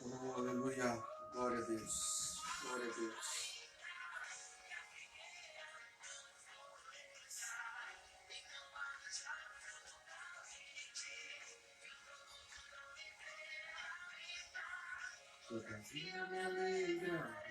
Oh, aleluia, glória a Deus, glória a Deus. Todavia me alegra.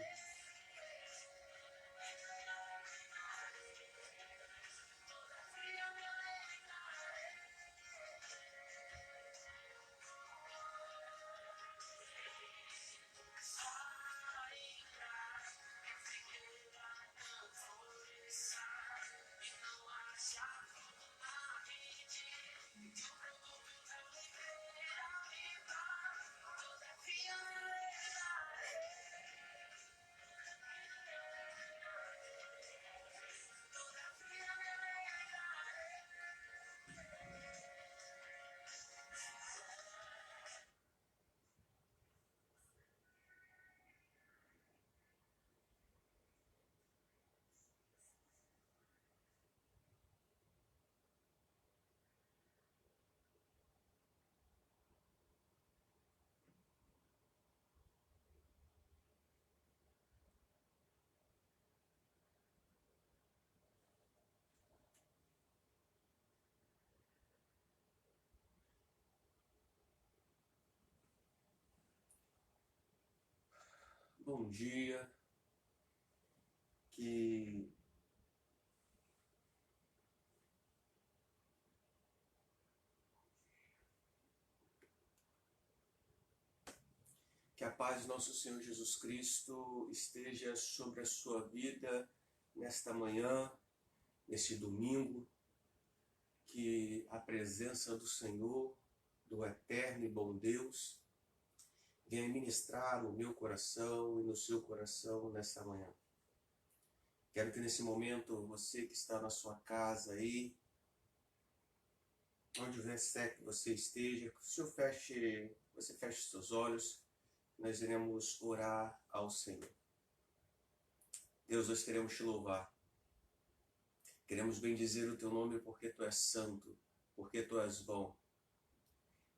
Bom dia, que a paz de nosso Senhor Jesus Cristo esteja sobre a sua vida nesta manhã, neste domingo, que a presença do Senhor, do eterno e bom Deus, venha ministrar no meu coração e no seu coração nesta manhã. Quero que nesse momento, você que está na sua casa aí, onde quer que você esteja, que você feche seus olhos, nós iremos orar ao Senhor. Deus, nós queremos te louvar. Queremos bendizer o teu nome porque tu és santo, porque tu és bom.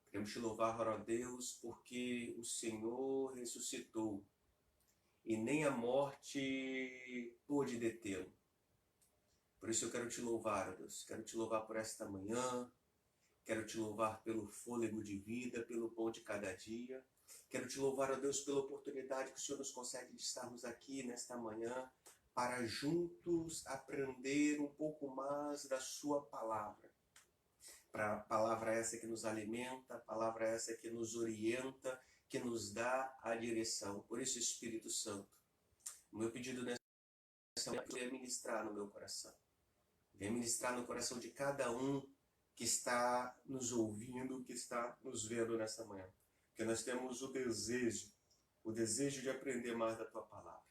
Queremos te louvar, ó Deus, porque o Senhor ressuscitou e nem a morte pôde detê-lo. Por isso eu quero te louvar, ó Deus. Quero te louvar por esta manhã. Quero te louvar pelo fôlego de vida, pelo pão de cada dia. Quero te louvar, ó Deus, pela oportunidade que o Senhor nos concede de estarmos aqui nesta manhã para juntos aprender um pouco mais da sua palavra. Para a palavra essa que nos alimenta, a palavra essa que nos orienta, que nos dá a direção. Por isso, Espírito Santo, o meu pedido nessa manhã é venha ministrar no meu coração. Venha ministrar no coração de cada um que está nos ouvindo, que está nos vendo nessa manhã. Porque nós temos o desejo de aprender mais da Tua palavra.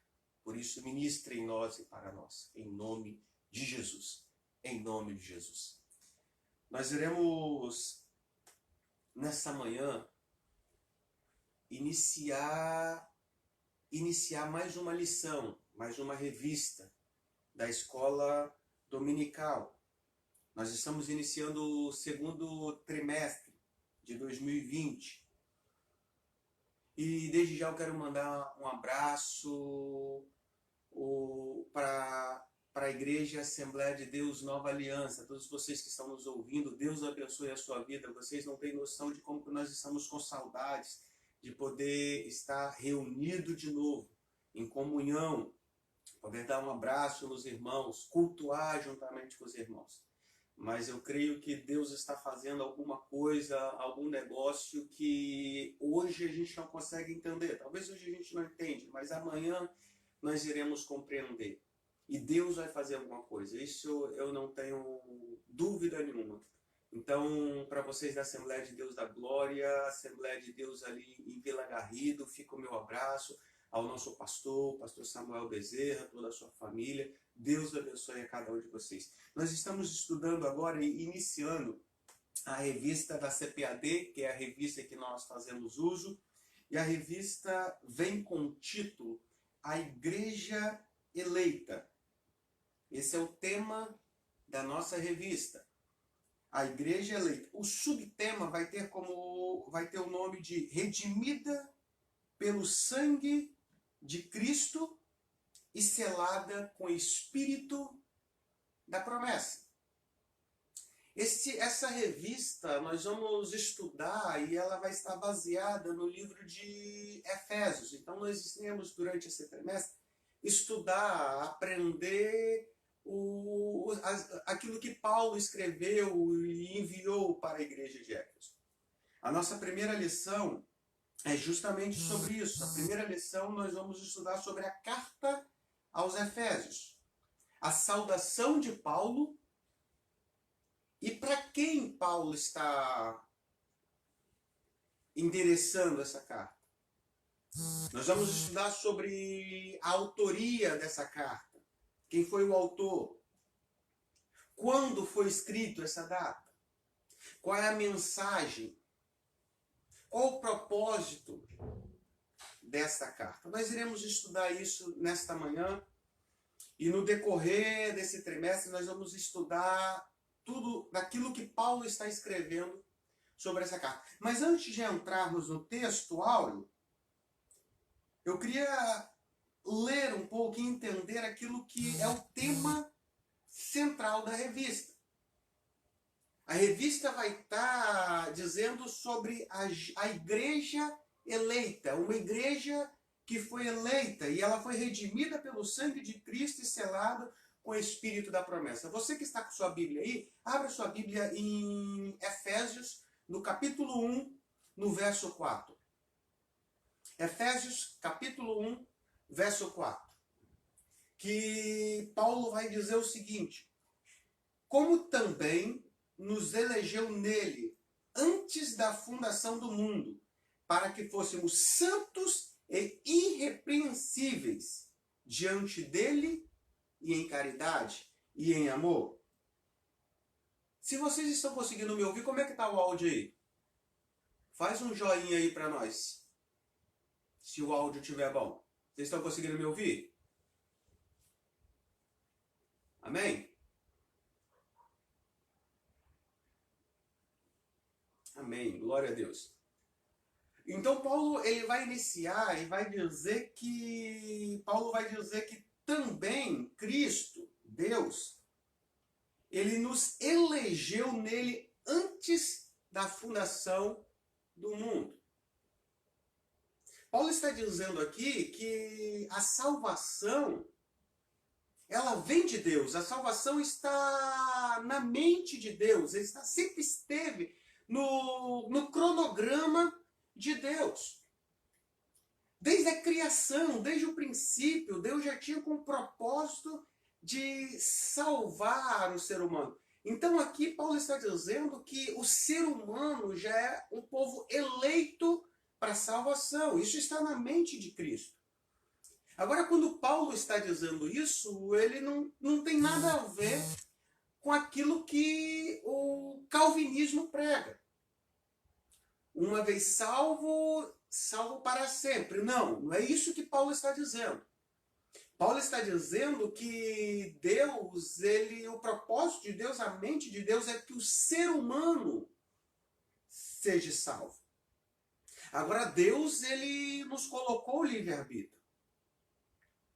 Por isso, ministre em nós e para nós, em nome de Jesus. Em nome de Jesus. Nós iremos, nessa manhã, iniciar mais uma lição, mais uma revista da escola dominical. Nós estamos iniciando o segundo trimestre de 2020. E desde já eu quero mandar um abraço para a Igreja Assembleia de Deus Nova Aliança. Todos vocês que estão nos ouvindo, Deus abençoe a sua vida. Vocês não têm noção de como nós estamos com saudades de poder estar reunido de novo, em comunhão, poder dar um abraço nos irmãos, cultuar juntamente com os irmãos. Mas eu creio que Deus está fazendo alguma coisa, algum negócio que hoje a gente não consegue entender. Talvez hoje a gente não entende, mas amanhã nós iremos compreender. E Deus vai fazer alguma coisa. Isso eu não tenho dúvida nenhuma. Então, para vocês da Assembleia de Deus da Glória, Assembleia de Deus ali em Vila Garrido, fica o meu abraço ao nosso pastor, pastor Samuel Bezerra, toda a sua família. Deus abençoe a cada um de vocês. Nós estamos estudando agora e iniciando a revista da CPAD, que é a revista que nós fazemos uso, e a revista vem com o título A Igreja Eleita. Esse é o tema da nossa revista, a Igreja Eleita. O subtema vai ter o nome de Redimida pelo Sangue de Cristo e selada com o Espírito da promessa. Essa revista nós vamos estudar e ela vai estar baseada no livro de Efésios. Então nós iremos durante esse trimestre estudar, aprender aquilo que Paulo escreveu e enviou para a igreja de Éfeso. A nossa primeira lição é justamente sobre isso. A primeira lição nós vamos estudar sobre a carta aos Efésios, a saudação de Paulo e para quem Paulo está endereçando essa carta. Nós vamos estudar sobre a autoria dessa carta, quem foi o autor, quando foi escrito essa data, qual é a mensagem, qual o propósito desta carta. Nós iremos estudar isso nesta manhã e no decorrer desse trimestre nós vamos estudar tudo daquilo que Paulo está escrevendo sobre essa carta. Mas antes de entrarmos no texto áureo, eu queria ler um pouco e entender aquilo que é o tema central da revista. A revista vai estar dizendo sobre a igreja eleita, uma igreja que foi eleita e ela foi redimida pelo sangue de Cristo e selada com o Espírito da promessa. Você que está com sua Bíblia aí, abra sua Bíblia em Efésios, no capítulo 1, no verso 4. Efésios, capítulo 1, verso 4. Que Paulo vai dizer o seguinte: como também nos elegeu nele antes da fundação do mundo, para que fôssemos santos e irrepreensíveis diante dele e em caridade e em amor. Se vocês estão conseguindo me ouvir, como é que está o áudio aí? Faz um joinha aí para nós, se o áudio estiver bom. Vocês estão conseguindo me ouvir? Amém? Amém. Glória a Deus. Então Paulo ele vai iniciar e vai dizer que também Cristo, Deus, ele nos elegeu nele antes da fundação do mundo. Paulo está dizendo aqui que a salvação ela vem de Deus. A salvação está na mente de Deus. Sempre esteve no cronograma de Deus. Desde a criação, desde o princípio, Deus já tinha com o propósito de salvar o ser humano. Então aqui Paulo está dizendo que o ser humano já é um povo eleito para a salvação. Isso está na mente de Cristo. Agora, quando Paulo está dizendo isso, ele não tem nada a ver com aquilo que o calvinismo prega. Uma vez salvo, salvo para sempre. Não é isso que Paulo está dizendo. Paulo está dizendo que Deus, o propósito de Deus, a mente de Deus é que o ser humano seja salvo. Agora, Deus, ele nos colocou o livre-arbítrio.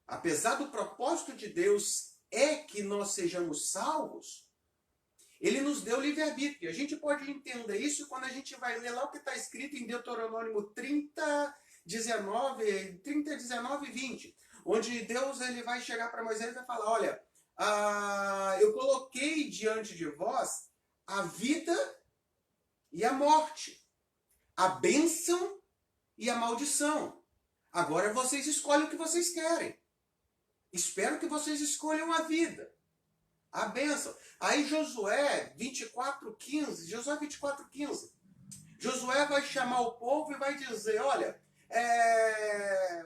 Apesar do propósito de Deus é que nós sejamos salvos, ele nos deu livre-arbítrio. E a gente pode entender isso quando a gente vai ler lá o que está escrito em Deuteronômio 30, 19 e 20. Onde Deus ele vai chegar para Moisés e vai falar, olha, eu coloquei diante de vós a vida e a morte, a bênção e a maldição. Agora vocês escolhem o que vocês querem. Espero que vocês escolham a vida, a bênção. Aí Josué 24:15, Josué vai chamar o povo e vai dizer, olha,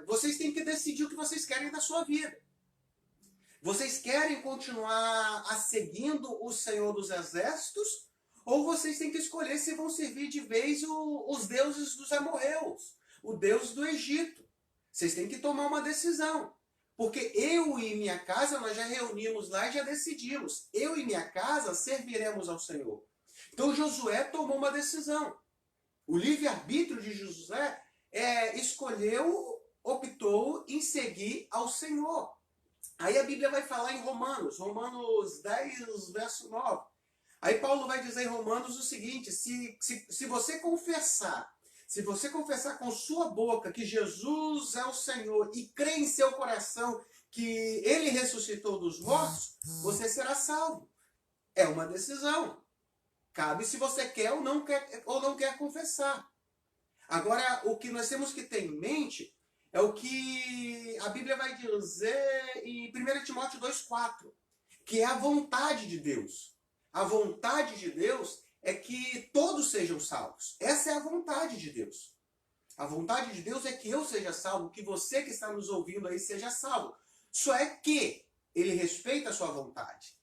vocês têm que decidir o que vocês querem da sua vida. Vocês querem continuar seguindo o Senhor dos Exércitos, ou vocês têm que escolher se vão servir de vez os deuses dos amorreus, o Deus do Egito. Vocês têm que tomar uma decisão. Porque eu e minha casa, nós já reunimos lá e já decidimos. Eu e minha casa serviremos ao Senhor. Então Josué tomou uma decisão. O livre-arbítrio de Josué optou em seguir ao Senhor. Aí a Bíblia vai falar em Romanos 10, verso 9. Aí Paulo vai dizer em Romanos o seguinte, se você confessar com sua boca que Jesus é o Senhor e crer em seu coração que ele ressuscitou dos mortos, você será salvo. É uma decisão. Cabe se você quer ou não quer confessar. Agora, o que nós temos que ter em mente é o que a Bíblia vai dizer em 1 Timóteo 2,4, que é a vontade de Deus. A vontade de Deus é que todos sejam salvos. Essa é a vontade de Deus. A vontade de Deus é que eu seja salvo, que você que está nos ouvindo aí seja salvo. Só é que ele respeita a sua vontade.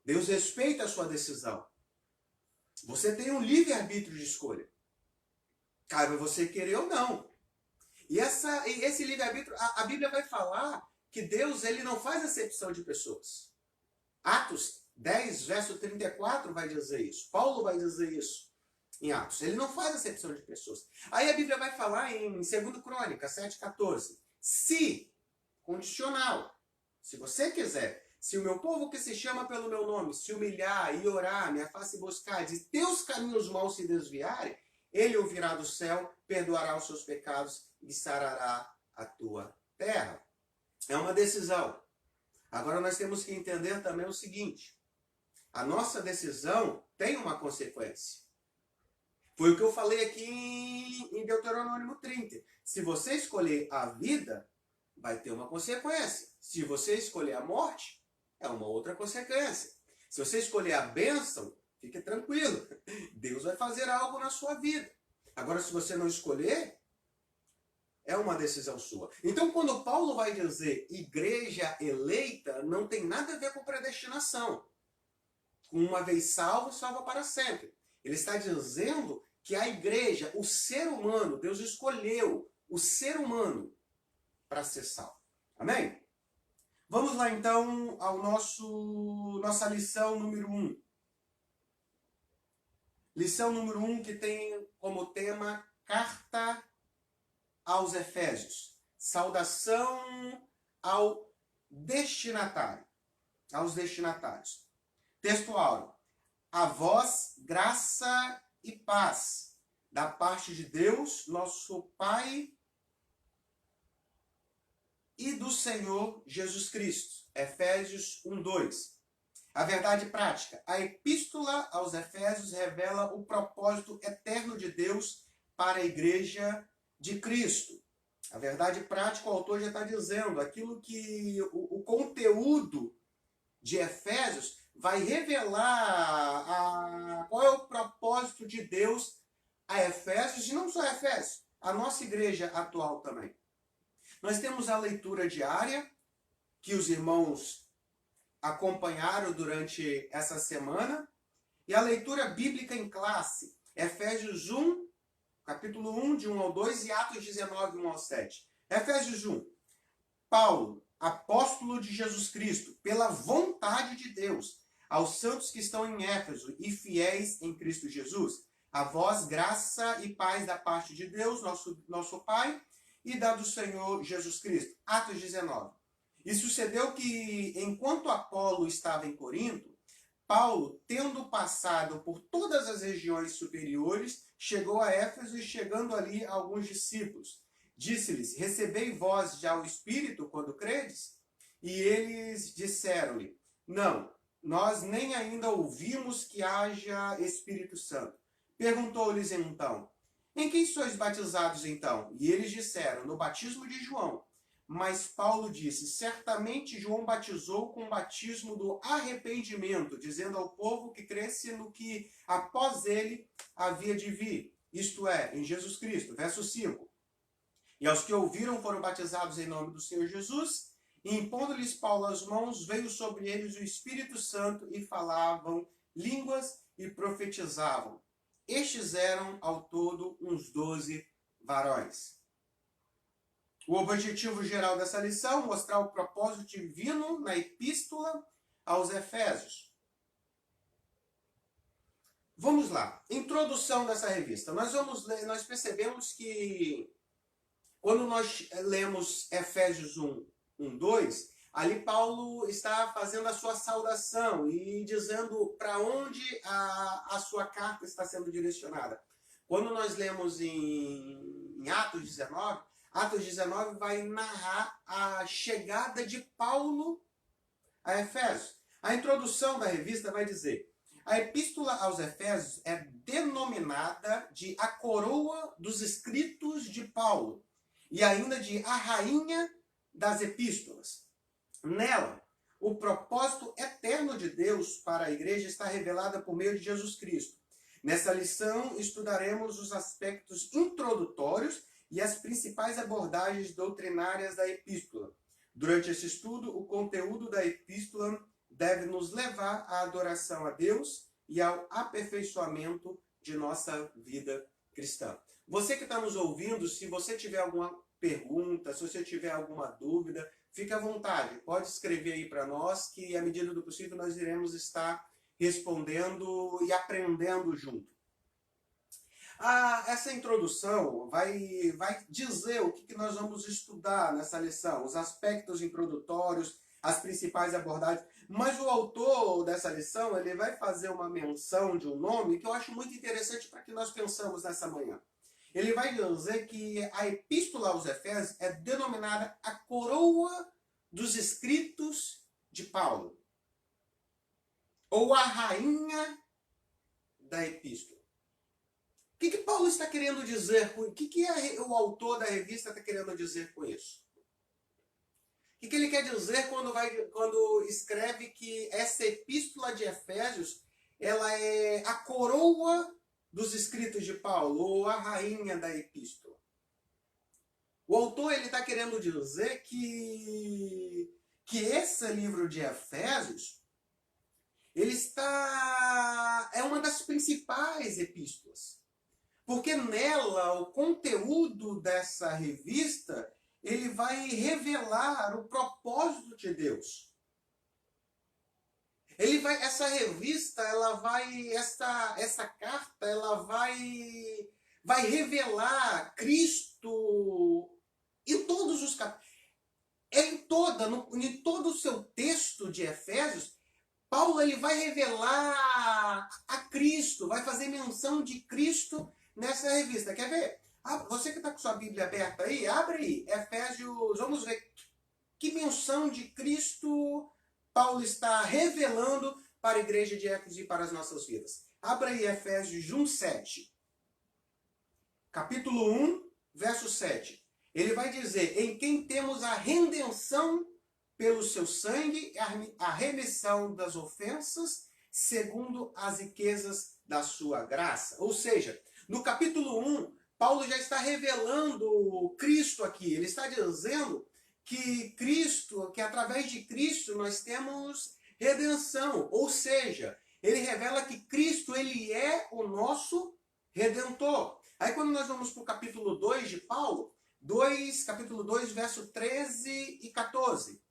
Deus respeita a sua decisão. Você tem um livre-arbítrio de escolha. Cabe você querer ou não. E esse livre-arbítrio, a Bíblia vai falar que Deus ele não faz acepção de pessoas. Atos 10, verso 34 vai dizer isso. Paulo vai dizer isso em Atos. Ele não faz acepção de pessoas. Aí a Bíblia vai falar em 2 Crônicas 7,14. Se, condicional, se você quiser, se o meu povo que se chama pelo meu nome se humilhar e orar, me face buscar, de teus caminhos maus se desviarem, ele ouvirá do céu, perdoará os seus pecados e sarará a tua terra. É uma decisão. Agora nós temos que entender também o seguinte. A nossa decisão tem uma consequência. Foi o que eu falei aqui em Deuteronômio 30. Se você escolher a vida, vai ter uma consequência. Se você escolher a morte, é uma outra consequência. Se você escolher a bênção, fique tranquilo. Deus vai fazer algo na sua vida. Agora, se você não escolher, é uma decisão sua. Então, quando Paulo vai dizer igreja eleita, não tem nada a ver com predestinação. Uma vez salvo, salva para sempre. Ele está dizendo que a igreja, o ser humano, Deus escolheu o ser humano para ser salvo. Amém? Vamos lá então ao nossa lição número 1. Lição número 1 que tem como tema Carta aos Efésios. Saudação ao destinatário. Aos destinatários. Texto áureo. A vós, graça e paz, da parte de Deus, nosso Pai, e do Senhor Jesus Cristo. Efésios 1:2. A verdade prática. A epístola aos Efésios revela o propósito eterno de Deus para a igreja de Cristo. A verdade prática, o autor já está dizendo, aquilo que o conteúdo de Efésios vai revelar qual é o propósito de Deus a Efésios, e não só a Efésios, a nossa igreja atual também. Nós temos a leitura diária, que os irmãos acompanharam durante essa semana, e a leitura bíblica em classe, Efésios 1, capítulo 1, de 1 ao 2, e Atos 19, 1 ao 7. Efésios 1. Paulo, apóstolo de Jesus Cristo, pela vontade de Deus, aos santos que estão em Éfeso e fiéis em Cristo Jesus, a vós graça e paz da parte de Deus, nosso Pai, e da do Senhor Jesus Cristo. Atos 19. E sucedeu que, enquanto Apolo estava em Corinto, Paulo, tendo passado por todas as regiões superiores, chegou a Éfeso e, chegando ali, alguns discípulos. Disse-lhes, recebei vós já o Espírito quando credes? E eles disseram-lhe, não, nós nem ainda ouvimos que haja Espírito Santo. Perguntou-lhes então, em quem sois batizados então? E eles disseram, no batismo de João. Mas Paulo disse, certamente João batizou com o batismo do arrependimento, dizendo ao povo que cresce no que após ele havia de vir, isto é, em Jesus Cristo. Verso 5. E aos que ouviram foram batizados em nome do Senhor Jesus, e impondo-lhes Paulo as mãos, veio sobre eles o Espírito Santo e falavam línguas e profetizavam. Estes eram, ao todo, uns 12 varões. O objetivo geral dessa lição, mostrar o propósito divino na epístola aos Efésios. Vamos lá. Introdução dessa revista. Nós percebemos que quando nós lemos Efésios 1, 2, ali Paulo está fazendo a sua saudação e dizendo para onde a sua carta está sendo direcionada. Quando nós lemos em Atos 19, Atos 19 vai narrar a chegada de Paulo a Efésios. A introdução da revista vai dizer, a epístola aos Efésios é denominada de a coroa dos escritos de Paulo e ainda de a rainha das epístolas. Nela, o propósito eterno de Deus para a igreja está revelado por meio de Jesus Cristo. Nessa lição, estudaremos os aspectos introdutórios e as principais abordagens doutrinárias da epístola. Durante esse estudo, o conteúdo da epístola deve nos levar à adoração a Deus e ao aperfeiçoamento de nossa vida cristã. Você que está nos ouvindo, se você tiver alguma pergunta, se você tiver alguma dúvida, fique à vontade. Pode escrever aí para nós que, à medida do possível, nós iremos estar respondendo e aprendendo junto. Essa introdução vai dizer o que nós vamos estudar nessa lição, os aspectos introdutórios, as principais abordagens, mas o autor dessa lição ele vai fazer uma menção de um nome que eu acho muito interessante para que nós pensamos nessa manhã. Ele vai dizer que a epístola aos Efésios é denominada a coroa dos escritos de Paulo, ou a rainha da epístola. O que Paulo está querendo dizer com isso? O que o autor da revista está querendo dizer com isso? O que ele quer dizer quando escreve que essa epístola de Efésios ela é a coroa dos escritos de Paulo, ou a rainha da epístola? O autor está querendo dizer que esse livro de Efésios é uma das principais epístolas. Porque nela, o conteúdo dessa revista, ele vai revelar o propósito de Deus. Essa revista, essa carta, ela vai revelar Cristo em todos os capítulos. Em todo o seu texto de Efésios, Paulo ele vai revelar a Cristo, vai fazer menção de Cristo nessa revista. Quer ver? Você que está com sua Bíblia aberta aí, abre aí, Efésios, vamos ver que menção de Cristo Paulo está revelando para a igreja de Éfeso e para as nossas vidas. Abra aí Efésios 1:7. Capítulo 1, verso 7. ele vai dizer, em quem temos a redenção pelo seu sangue, a remissão das ofensas, segundo as riquezas da sua graça. Ou seja, no capítulo 1, Paulo já está revelando Cristo aqui. Ele está dizendo que Cristo, que através de Cristo nós temos redenção. Ou seja, ele revela que Cristo, ele é o nosso Redentor. Aí quando nós vamos para o capítulo 2 de Paulo, capítulo 2, verso 13 e 14.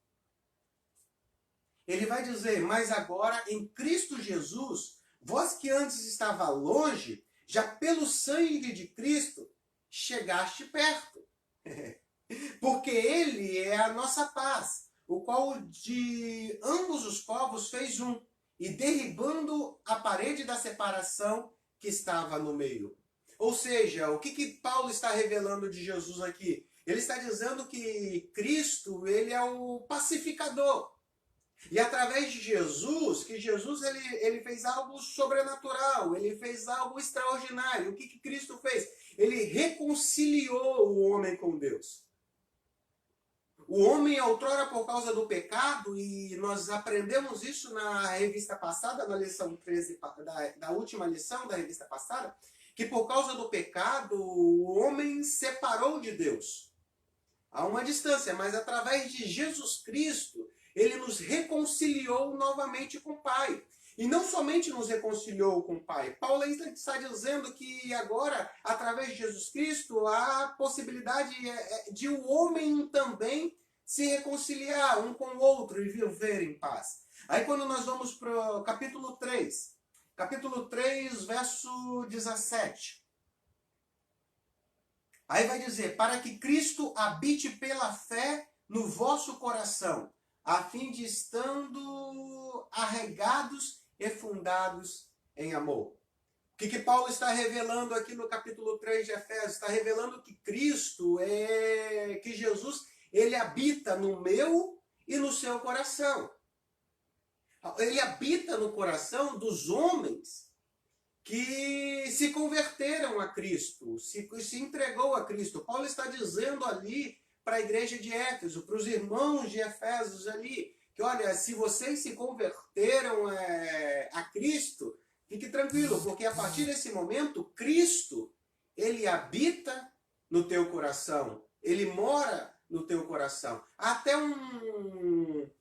Ele vai dizer, mas agora em Cristo Jesus, vós que antes estava longe, já pelo sangue de Cristo, chegaste perto. Porque ele é a nossa paz, o qual de ambos os povos fez um, e derribando a parede da separação que estava no meio. Ou seja, o que Paulo está revelando de Jesus aqui? Ele está dizendo que Cristo, ele é o pacificador. E através de Jesus, que Jesus ele fez algo sobrenatural, ele fez algo extraordinário. O que Cristo fez? Ele reconciliou o homem com Deus. O homem, outrora, por causa do pecado, e nós aprendemos isso na revista passada, na lição 13, da última lição da revista passada, que por causa do pecado, o homem separou de Deus. Há uma distância, mas através de Jesus Cristo, ele nos reconciliou novamente com o Pai. E não somente nos reconciliou com o Pai. Paulo está dizendo que agora, através de Jesus Cristo, há possibilidade de o homem também se reconciliar um com o outro e viver em paz. Aí quando nós vamos para o capítulo 3, verso 17. Aí vai dizer, para que Cristo habite pela fé no vosso coração, a fim de estando arraigados e fundados em amor. O que Paulo está revelando aqui no capítulo 3 de Efésios? Está revelando que Cristo, que Jesus, ele habita no meu e no seu coração. Ele habita no coração dos homens que se converteram a Cristo, se entregou a Cristo. Paulo está dizendo ali para a igreja de Éfeso, para os irmãos de Efésios ali, que olha, se vocês se converteram a Cristo, fique tranquilo, porque a partir desse momento, Cristo, ele habita no teu coração, ele mora no teu coração. Até um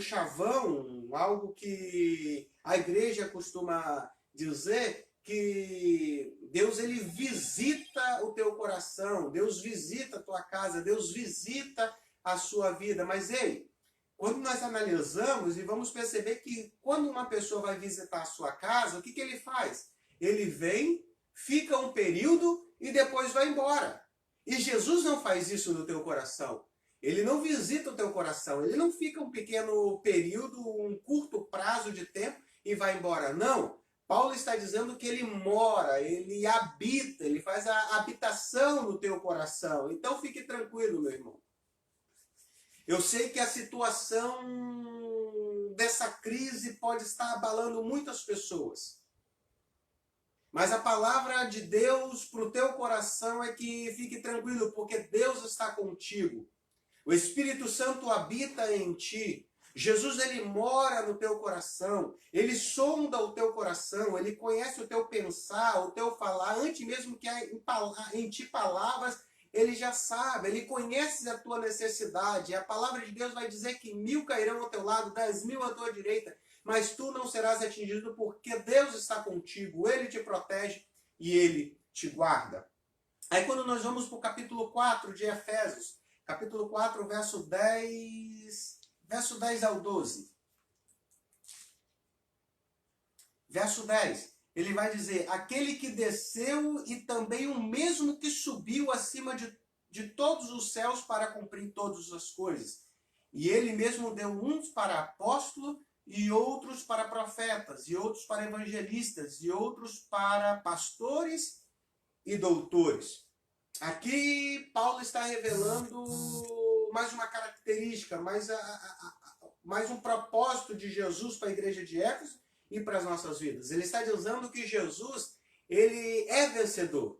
chavão, algo que a igreja costuma dizer, que Deus ele visita o teu coração, Deus visita a tua casa, Deus visita a sua vida. Mas ei, quando nós analisamos e vamos perceber que quando uma pessoa vai visitar a sua casa, o que ele faz? Ele vem, fica um período e depois vai embora. E Jesus não faz isso no teu coração. Ele não visita o teu coração, ele não fica um pequeno período, um curto prazo de tempo e vai embora. Não. Paulo está dizendo que ele mora, ele habita, ele faz a habitação no teu coração. Então fique tranquilo, meu irmão. Eu sei que a situação dessa crise pode estar abalando muitas pessoas. Mas a palavra de Deus para o teu coração é que fique tranquilo, porque Deus está contigo. O Espírito Santo habita em ti. Jesus, ele mora no teu coração, ele sonda o teu coração, ele conhece o teu pensar, o teu falar, antes mesmo que em ti palavras, ele já sabe, ele conhece a tua necessidade. A palavra de Deus vai dizer que 1000 cairão ao teu lado, 10.000 à tua direita, mas tu não serás atingido porque Deus está contigo, ele te protege e ele te guarda. Aí quando nós vamos para o capítulo 4 de Efésios, capítulo 4, verso 10 ao 12. Verso 10, ele vai dizer, aquele que desceu e também o mesmo que subiu acima de todos os céus para cumprir todas as coisas. E ele mesmo deu uns para apóstolos, e outros para profetas, e outros para evangelistas, e outros para pastores e doutores. Aqui Paulo está revelando mais uma característica, mais um propósito de Jesus para a igreja de Éfeso e para as nossas vidas. Ele está dizendo que Jesus, ele é vencedor.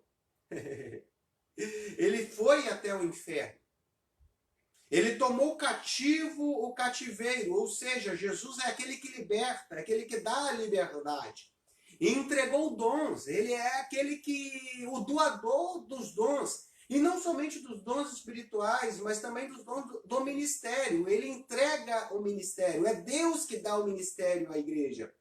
Ele foi foi até o inferno. Ele tomou cativo o cativeiro, ou seja, Jesus é aquele que liberta, é aquele que dá a liberdade. E entregou dons, ele é aquele que, o doador dos dons. E não somente dos dons espirituais, mas também dos dons do ministério. Ele entrega o ministério, é Deus que dá o ministério à igreja.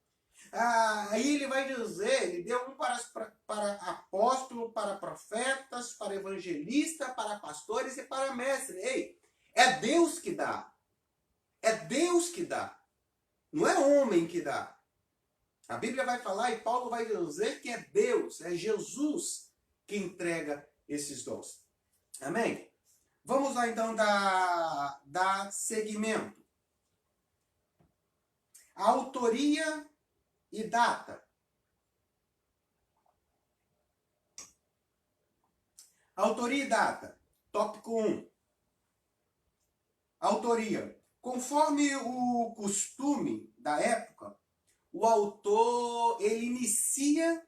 Aí ele vai dizer, ele deu um para apóstolo, para profetas, para evangelista, para pastores e para mestres. Ei, é Deus que dá. É Deus que dá. Não é homem que dá. A Bíblia vai falar e Paulo vai dizer que é Deus, é Jesus que entrega esses dons. Amém? Vamos lá então dar seguimento. A autoria e data. Autoria e data. Tópico 1. Autoria. Conforme o costume da época, o autor ele inicia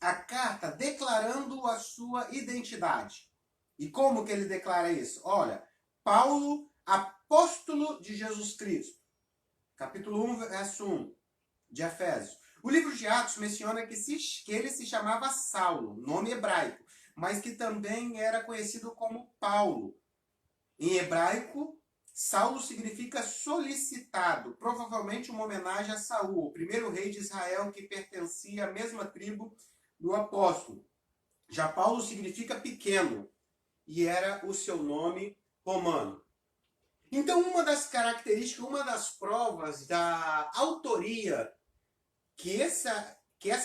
a carta declarando a sua identidade. E como que ele declara isso? Olha, Paulo, apóstolo de Jesus Cristo. Capítulo 1, verso 1 de Efésios. O livro de Atos menciona que ele se chamava Saulo, nome hebraico, mas que também era conhecido como Paulo. Em hebraico, Saulo significa solicitado, provavelmente uma homenagem a Saul, o primeiro rei de Israel que pertencia à mesma tribo do apóstolo. Já Paulo significa pequeno, e era o seu nome romano. Então, uma das características, uma das provas da autoria que essa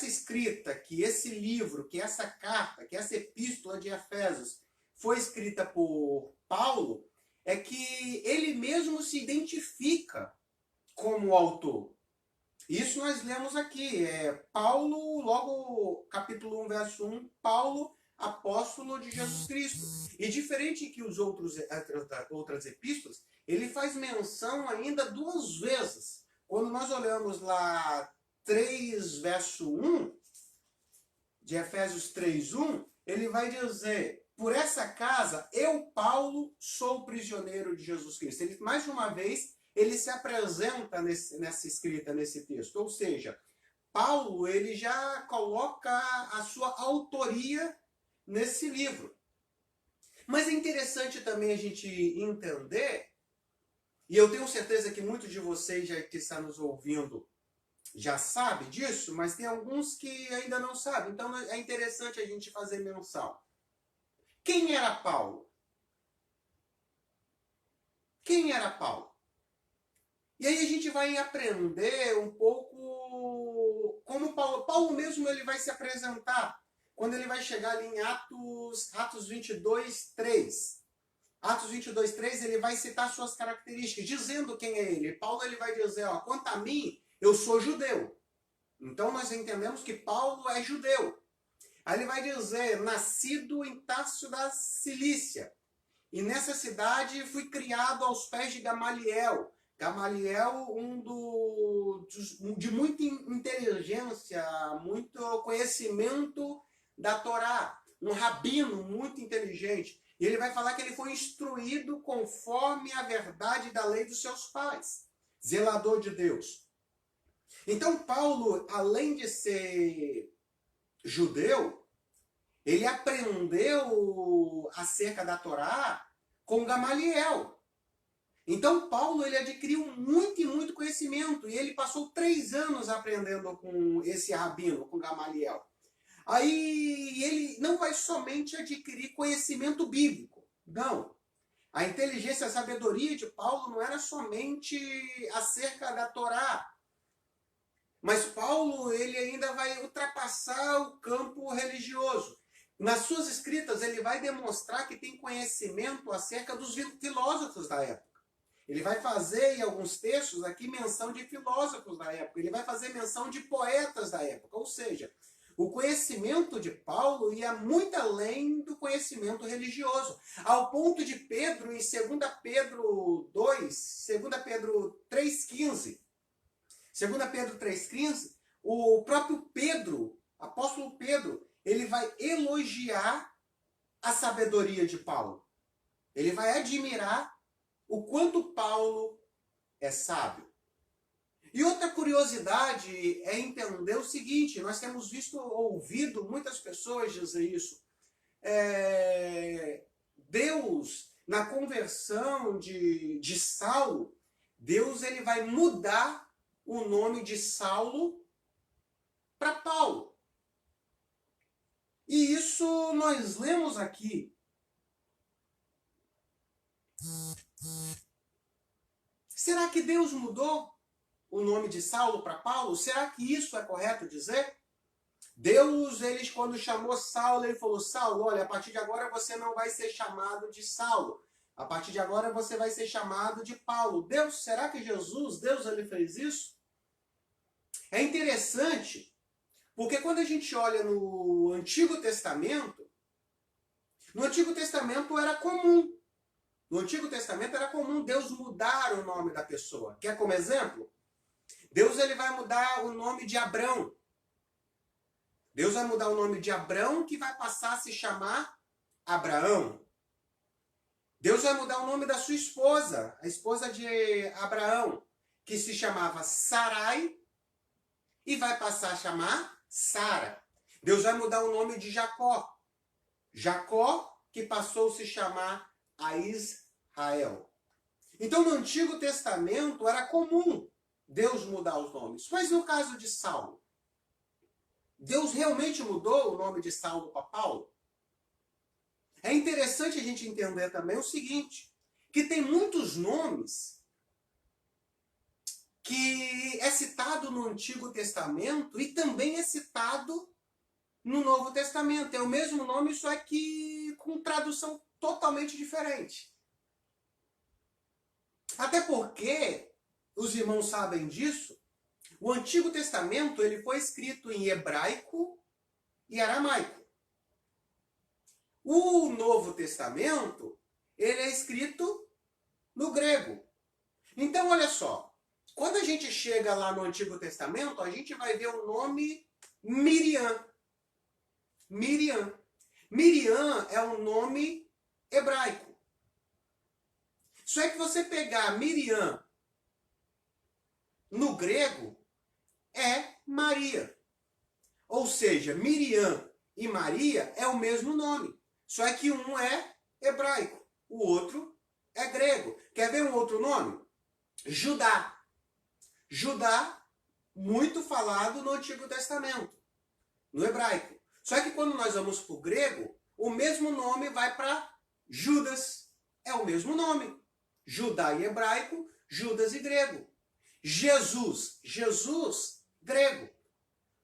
escrita, que esse livro, que essa carta, que essa epístola de Efésios foi escrita por Paulo, é que ele mesmo se identifica como autor. Isso nós lemos aqui, Paulo, logo capítulo 1, verso 1, Paulo, apóstolo de Jesus Cristo. E diferente que os outras epístolas, ele faz menção ainda 2 vezes. Quando nós olhamos lá 3, verso 1, de Efésios 3, 1, ele vai dizer, por essa casa, eu, Paulo, sou prisioneiro de Jesus Cristo. Ele, mais uma vez, ele se apresenta nessa escrita, nesse texto. Ou seja, Paulo ele já coloca a sua autoria nesse livro. Mas é interessante também a gente entender, e eu tenho certeza que muitos de vocês já que estão nos ouvindo já sabe disso, mas tem alguns que ainda não sabem. Então é interessante a gente fazer menção. Quem era Paulo? Quem era Paulo? E aí a gente vai aprender um pouco como Paulo mesmo ele vai se apresentar quando ele vai chegar ali em Atos 22, 3. Atos 22, 3, ele vai citar suas características, dizendo quem é ele. Paulo ele vai dizer, ó, quanto a mim, eu sou judeu. Então nós entendemos que Paulo é judeu. Aí ele vai dizer, nascido em Tarso da Cilícia. E nessa cidade fui criado aos pés de Gamaliel. Gamaliel, de muita inteligência, muito conhecimento da Torá. Um rabino muito inteligente. E ele vai falar que ele foi instruído conforme a verdade da lei dos seus pais. Zelador de Deus. Então Paulo, além de ser judeu, ele aprendeu acerca da Torá com Gamaliel. Então Paulo ele adquiriu muito e muito conhecimento. E ele passou 3 anos aprendendo com esse rabino, com Gamaliel. Aí ele não vai somente adquirir conhecimento bíblico. Não. A inteligência, a sabedoria de Paulo não era somente acerca da Torá. Mas Paulo ele ainda vai ultrapassar o campo religioso. Nas suas escritas ele vai demonstrar que tem conhecimento acerca dos filósofos da época. Ele vai fazer em alguns textos aqui menção de filósofos da época. Ele vai fazer menção de poetas da época. Ou seja, o conhecimento de Paulo ia muito além do conhecimento religioso. Ao ponto de Pedro, em 2 Pedro 2, 2 Pedro 3,15, 2 Pedro 3,15, o próprio Pedro, apóstolo Pedro, ele vai elogiar a sabedoria de Paulo. Ele vai admirar o quanto Paulo é sábio. E outra curiosidade é entender o seguinte, nós temos ouvido muitas pessoas dizer isso. Deus, na conversão de Saulo, Deus ele vai mudar o nome de Saulo para Paulo. E isso nós lemos aqui. Será que Deus mudou o nome de Saulo para Paulo? Será que isso é correto dizer? Deus, quando chamou Saulo, ele falou, Saulo, olha, a partir de agora você não vai ser chamado de Saulo. A partir de agora você vai ser chamado de Paulo. Será que Deus, ele fez isso? É interessante, porque quando a gente olha no Antigo Testamento era comum. No Antigo Testamento era comum Deus mudar o nome da pessoa. Quer como exemplo? Deus ele vai mudar o nome de Abrão. Deus vai mudar o nome de Abrão, que vai passar a se chamar Abraão. Deus vai mudar o nome da sua esposa, a esposa de Abraão, que se chamava Sarai, e vai passar a chamar Sara. Deus vai mudar o nome de Jacó. Jacó, que passou a se chamar Israel. Então, no Antigo Testamento, era comum Deus mudar os nomes. Mas no caso de Saulo, Deus realmente mudou o nome de Saulo para Paulo? É interessante a gente entender também o seguinte, que tem muitos nomes que é citado no Antigo Testamento e também é citado no Novo Testamento. É o mesmo nome, só que com tradução totalmente diferente. Até porque, os irmãos sabem disso, o Antigo Testamento ele foi escrito em hebraico e aramaico. O Novo Testamento ele é escrito no grego. Então, olha só, quando a gente chega lá no Antigo Testamento, a gente vai ver o nome Miriam. Miriam. Miriam é um nome hebraico. Só é que você pegar Miriam no grego, é Maria. Ou seja, Miriam e Maria é o mesmo nome. Só é que um é hebraico, o outro é grego. Quer ver um outro nome? Judá. Judá, muito falado no Antigo Testamento, no hebraico. Só que quando nós vamos para o grego, o mesmo nome vai para Judas. É o mesmo nome. Judá em hebraico, Judas em grego. Jesus. Jesus, grego.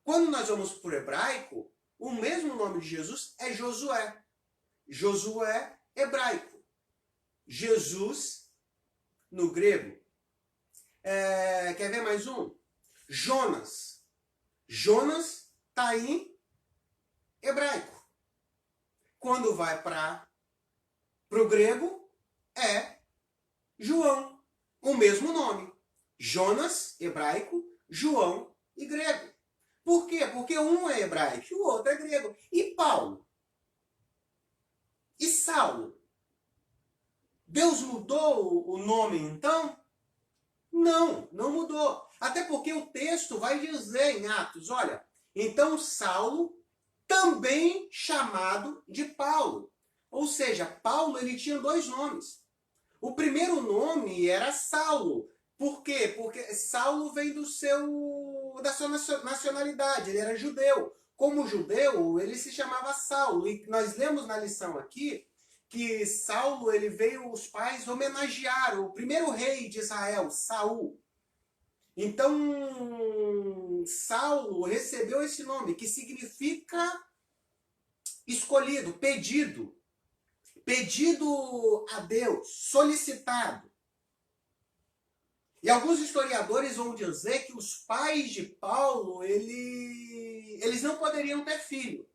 Quando nós vamos para o hebraico, o mesmo nome de Jesus é Josué. Josué, hebraico. Jesus, no grego. Quer ver mais um? Jonas. Jonas está em hebraico. Quando vai para o grego, é João. O mesmo nome. Jonas, hebraico, João e grego. Por quê? Porque um é hebraico e o outro é grego. E Paulo? E Saulo? Deus mudou o nome então? Não, não mudou. Até porque o texto vai dizer em Atos, olha, então Saulo, também chamado de Paulo. Ou seja, Paulo ele tinha dois nomes. O primeiro nome era Saulo. Por quê? Porque Saulo vem da sua nacionalidade, ele era judeu. Como judeu, ele se chamava Saulo. E nós lemos na lição aqui que Saulo, ele veio, os pais homenagearam o primeiro rei de Israel, Saul. Então, Saulo recebeu esse nome, que significa escolhido, pedido. Pedido a Deus, solicitado. E alguns historiadores vão dizer que os pais de Paulo, eles não poderiam ter filho.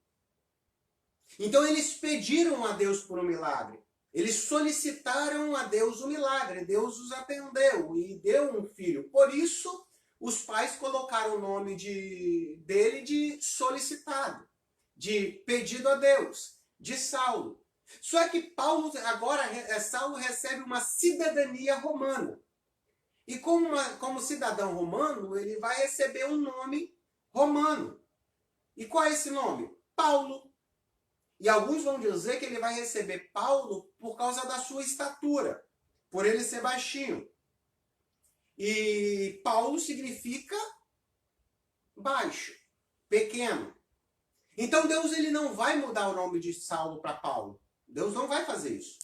Então eles pediram a Deus por um milagre. Eles solicitaram a Deus um milagre. Deus os atendeu e deu um filho. Por isso, os pais colocaram o nome dele de solicitado, de pedido a Deus, de Saulo. Só que Saulo recebe uma cidadania romana. E como cidadão romano, ele vai receber um nome romano. E qual é esse nome? Paulo. E alguns vão dizer que ele vai receber Paulo por causa da sua estatura, por ele ser baixinho. E Paulo significa baixo, pequeno. Então Deus ele não vai mudar o nome de Saulo para Paulo. Deus não vai fazer isso.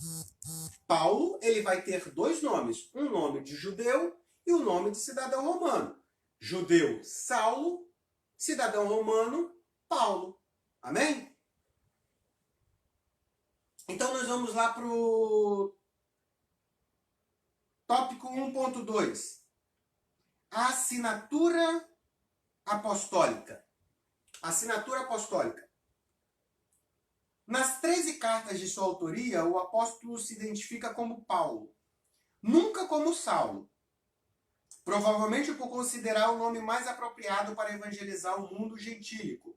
Paulo ele vai ter dois nomes, um nome de judeu e um nome de cidadão romano. Judeu, Saulo, cidadão romano, Paulo. Amém? Então nós vamos lá para o tópico 1.2. A assinatura apostólica. Assinatura apostólica. Nas 13 cartas de sua autoria, o apóstolo se identifica como Paulo, nunca como Saulo. Provavelmente por considerar o nome mais apropriado para evangelizar o mundo gentílico.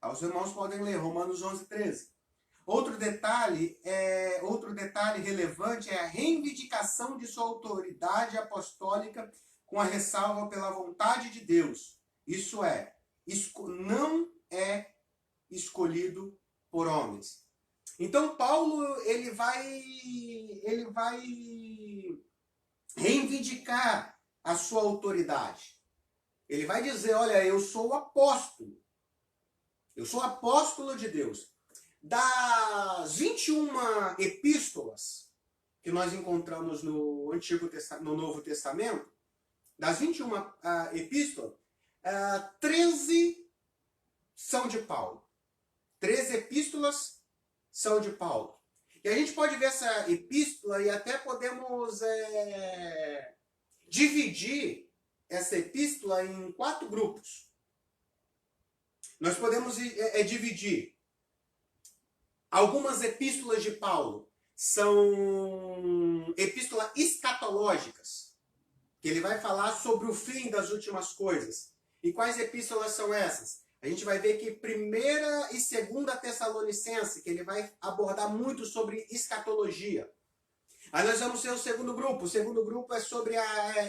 Os irmãos podem ler Romanos 11:13. Outro detalhe relevante é a reivindicação de sua autoridade apostólica com a ressalva pela vontade de Deus. Isso é, não é escolhido por homens. Então Paulo ele vai reivindicar a sua autoridade. Ele vai dizer, olha, eu sou apóstolo. Eu sou apóstolo de Deus. Das 21 epístolas que nós encontramos no Novo Testamento, das 21 epístolas, 13 são de Paulo. 13 epístolas são de Paulo. E a gente pode ver essa epístola e até podemos dividir essa epístola em 4 grupos. Nós podemos dividir. Algumas epístolas de Paulo são epístolas escatológicas, que ele vai falar sobre o fim das últimas coisas. E quais epístolas são essas? A gente vai ver que 1ª e 2ª Tessalonicenses, que ele vai abordar muito sobre escatologia. Aí nós vamos ter o segundo grupo. O segundo grupo é sobre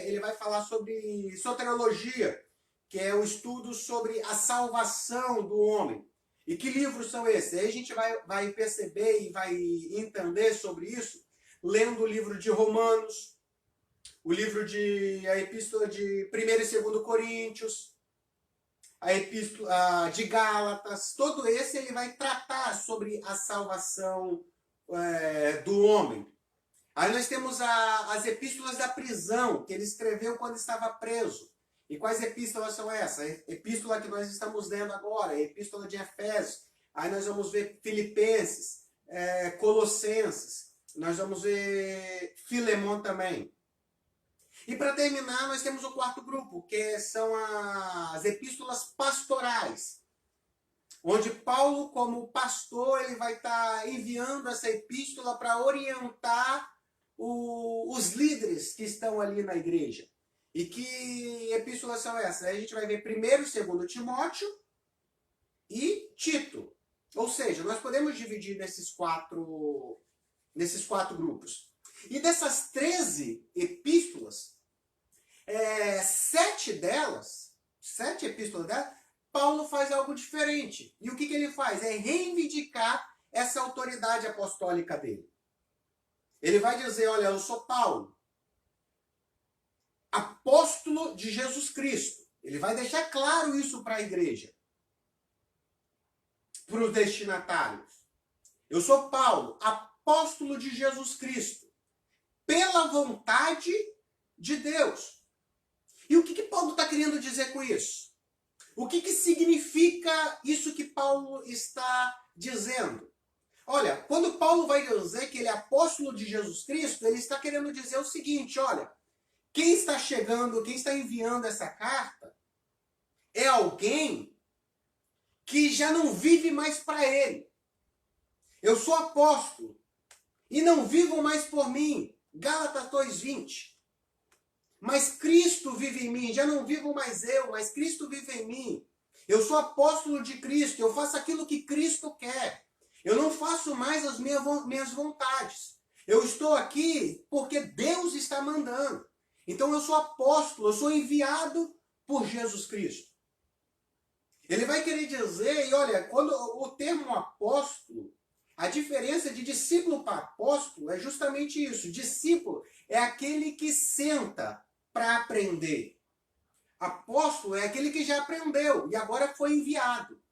ele vai falar sobre soteriologia, que é o estudo sobre a salvação do homem. E que livros são esses? Aí a gente vai perceber e vai entender sobre isso lendo o livro de Romanos, a epístola de 1º e 2º Coríntios, a epístola de Gálatas. Todo esse ele vai tratar sobre a salvação do homem. Aí nós temos as epístolas da prisão, que ele escreveu quando estava preso. E quais epístolas são essas? A epístola que nós estamos lendo agora, a epístola de Efésios. Aí nós vamos ver Filipenses, Colossenses. Nós vamos ver Filemão também. E para terminar, nós temos o 4º grupo, que são as epístolas pastorais. Onde Paulo, como pastor, ele vai estar enviando essa epístola para orientar os líderes que estão ali na igreja. E que epístolas são essas? Aí a gente vai ver 1º e 2º Timóteo e Tito. Ou seja, nós podemos dividir nesses quatro grupos. E dessas 13 epístolas, 7 epístolas delas, Paulo faz algo diferente. E o que ele faz? É reivindicar essa autoridade apostólica dele. Ele vai dizer, olha, eu sou Paulo, apóstolo de Jesus Cristo. Ele vai deixar claro isso para a igreja, para os destinatários. Eu sou Paulo, apóstolo de Jesus Cristo, pela vontade de Deus. E o que Paulo está querendo dizer com isso? O que significa isso que Paulo está dizendo? Olha, quando Paulo vai dizer que ele é apóstolo de Jesus Cristo, ele está querendo dizer o seguinte, olha, quem está enviando essa carta é alguém que já não vive mais para ele. Eu sou apóstolo e não vivo mais por mim. Gálatas 2:20. Mas Cristo vive em mim, já não vivo mais eu, mas Cristo vive em mim. Eu sou apóstolo de Cristo, eu faço aquilo que Cristo quer. Eu não faço mais as minhas vontades. Eu estou aqui porque Deus está mandando. Então eu sou apóstolo, eu sou enviado por Jesus Cristo. Ele vai querer dizer, e olha, quando o termo apóstolo, a diferença de discípulo para apóstolo é justamente isso. Discípulo é aquele que senta para aprender. Apóstolo é aquele que já aprendeu e agora foi enviado.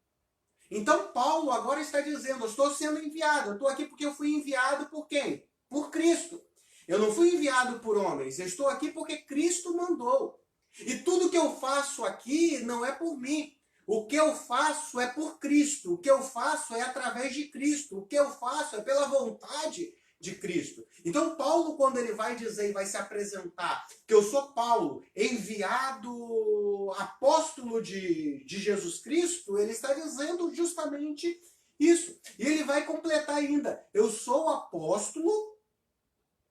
Então Paulo agora está dizendo, eu estou sendo enviado, eu estou aqui porque eu fui enviado por quem? Por Cristo. Eu não fui enviado por homens, eu estou aqui porque Cristo mandou. E tudo que eu faço aqui não é por mim. O que eu faço é por Cristo. O que eu faço é através de Cristo. O que eu faço é pela vontade de Cristo. Então Paulo, quando ele vai dizer e vai se apresentar que eu sou Paulo, enviado apóstolo de Jesus Cristo, ele está dizendo justamente isso. E ele vai completar ainda, eu sou apóstolo,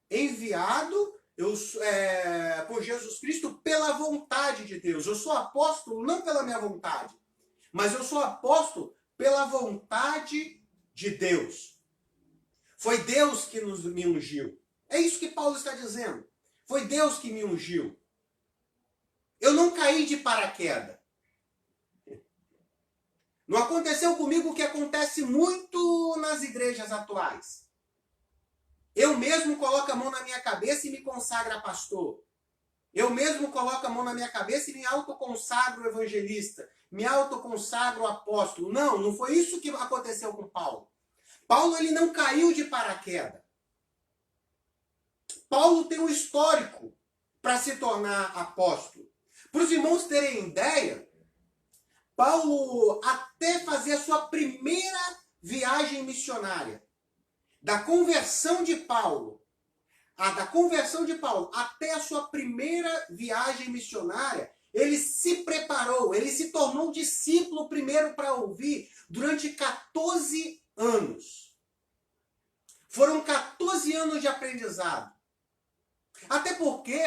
enviado por Jesus Cristo pela vontade de Deus. Eu sou apóstolo não pela minha vontade, mas eu sou apóstolo pela vontade de Deus. Foi Deus que me ungiu. É isso que Paulo está dizendo. Foi Deus que me ungiu. Eu não caí de paraquedas. Não aconteceu comigo o que acontece muito nas igrejas atuais. Eu mesmo coloco a mão na minha cabeça e me consagro a pastor. Eu mesmo coloco a mão na minha cabeça e me autoconsagro evangelista. Me autoconsagro apóstolo. Não, não foi isso que aconteceu com Paulo. Paulo ele não caiu de paraquedas. Paulo tem um histórico para se tornar apóstolo. Para os irmãos terem ideia, Paulo até fazer a sua primeira viagem missionária, da conversão de Paulo até a sua primeira viagem missionária, ele se preparou, ele se tornou discípulo primeiro para ouvir durante 14 anos. Foram 14 anos de aprendizado. Até porque,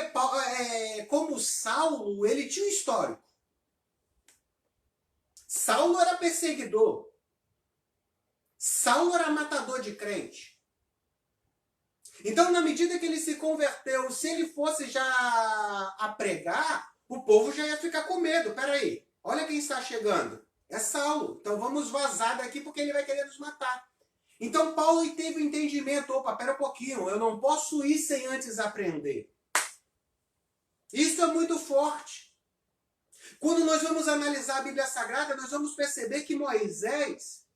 como Saulo, ele tinha um histórico. Saulo era perseguidor. Saulo era matador de crente. Então, na medida que ele se converteu, se ele fosse já a pregar, o povo já ia ficar com medo. Peraí, olha quem está chegando. É Saulo. Então vamos vazar daqui porque ele vai querer nos matar. Então Paulo teve o entendimento, opa, pera um pouquinho, eu não posso ir sem antes aprender. Isso é muito forte. Quando nós vamos analisar a Bíblia Sagrada, nós vamos perceber que Moisés,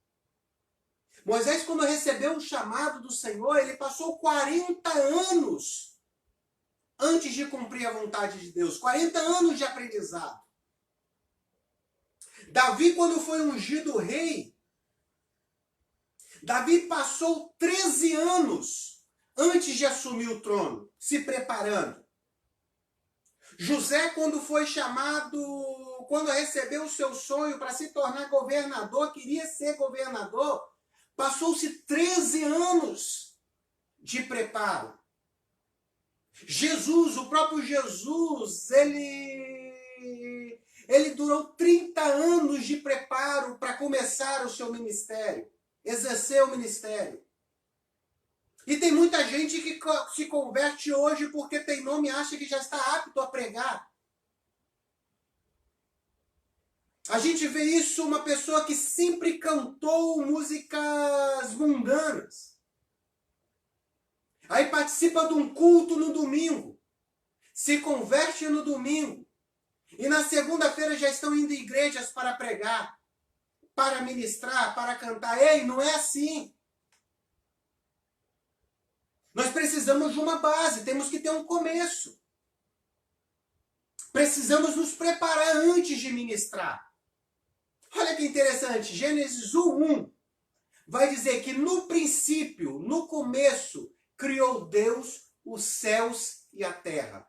quando recebeu o chamado do Senhor, ele passou 40 anos antes de cumprir a vontade de Deus. 40 anos de aprendizado. Davi, quando foi ungido rei, Davi passou 13 anos antes de assumir o trono, se preparando. José, quando foi chamado, quando recebeu o seu sonho para se tornar governador, queria ser governador, passou-se 13 anos de preparo. Jesus, o próprio Jesus, ele durou 30 anos de preparo para começar o seu ministério, exercer o ministério. E tem muita gente que se converte hoje porque tem nome e acha que já está apto a pregar. A gente vê isso, uma pessoa que sempre cantou músicas mundanas. Aí participa de um culto no domingo. Se converte no domingo. E na segunda-feira já estão indo em igrejas para pregar, para ministrar, para cantar. Ei, não é assim. Nós precisamos de uma base, temos que ter um começo. Precisamos nos preparar antes de ministrar. Olha que interessante, Gênesis 1:1 vai dizer que no princípio, no começo, criou Deus os céus e a terra.